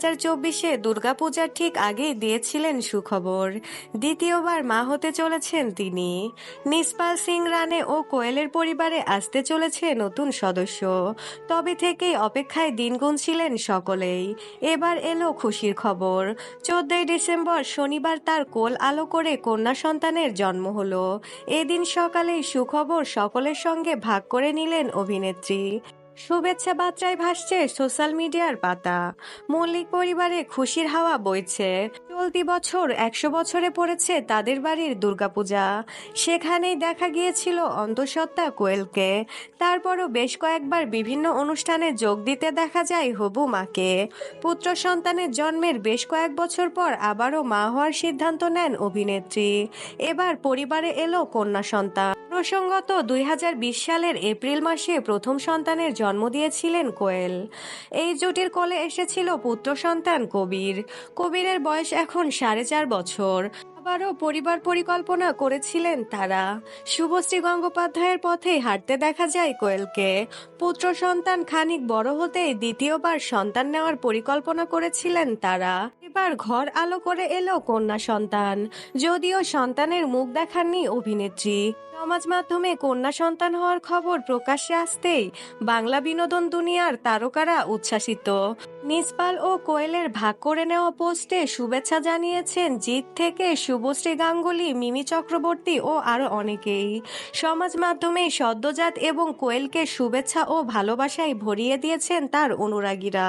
2024-এ দুর্গাপূজার ঠিক আগেই দিয়েছিলেন সুখবর, দ্বিতীয়বার মা হতে চলেছেন তিনি। নিসপাল সিং রানে ও কোয়েলের পরিবারে আসতে চলেছে নতুন সদস্য। তবে থেকেই অপেক্ষায় দিন গুনছিলেন সকলেই। এবার এলো খুশির খবর। 14ই ডিসেম্বর শনিবার তার কোল আলো করে কন্যা সন্তানের জন্ম হলো। এদিন সকালেই সুখবর সকলের সঙ্গে ভাগ করে নিলেন অভিনেত্রী। শুভেচ্ছা বার্তায় ভাসছে সোশ্যাল মিডিয়ার পাতা। মল্লিক পরিবারে খুশির হাওয়া বইছে। চলতি বছর 100 বছরে পড়েছে তাদের বাড়ির দুর্গাপূজা। সেখানেই দেখা গিয়েছিল অন্তঃসত্ত্বা কোয়েলকে। তারপরও বেশ কয়েকবার বিভিন্ন অনুষ্ঠানে যোগ দিতে দেখা যায় হবু মাকে। পুত্র সন্তানের জন্মের বেশ কয়েক বছর পর আবারও মা হওয়ার সিদ্ধান্ত নেন অভিনেত্রী। এবার পরিবারে এলো কন্যা সন্তান। প্রসঙ্গত 2020 সালের এপ্রিল মাসে প্রথম সন্তানের জন্ম দিয়েছিলেন কোয়েল। এই জুটির কোলে এসেছিল পুত্র সন্তান কবির। কবিরের বয়স এখন 4.5 বছর। আবারও পরিবার পরিকল্পনা করেছিলেন তারা। শুভশ্রী গঙ্গোপাধ্যায়ের পথেই হাঁটতে দেখা যায় কোয়েলকে। পুত্র সন্তান খানিক বড় হতেই দ্বিতীয়বার সন্তান নেওয়ার পরিকল্পনা করেছিলেন তারা। এবার ঘর আলো করে এলো কন্যা সন্তান। যদিও সন্তানের মুখ দেখাননি অভিনেত্রী। সমাজ মাধ্যমে কন্যা সন্তান হওয়ার খবর প্রকাশ্যে আসতেই বাংলা বিনোদন দুনিয়ার তারকারা উচ্ছ্বাসিত। নিসপাল ও কোয়েলের ভাগ করে নেওয়া পোস্টে শুভেচ্ছা জানিয়েছেন জিৎ থেকে শুভশ্রী গাঙ্গুলি, মিমি চক্রবর্তী ও আরো অনেকেই। সমাজ মাধ্যমে সদ্যজাত এবং কোয়েলকে শুভেচ্ছা ও ভালোবাসায় ভরিয়ে দিয়েছেন তার অনুরাগীরা।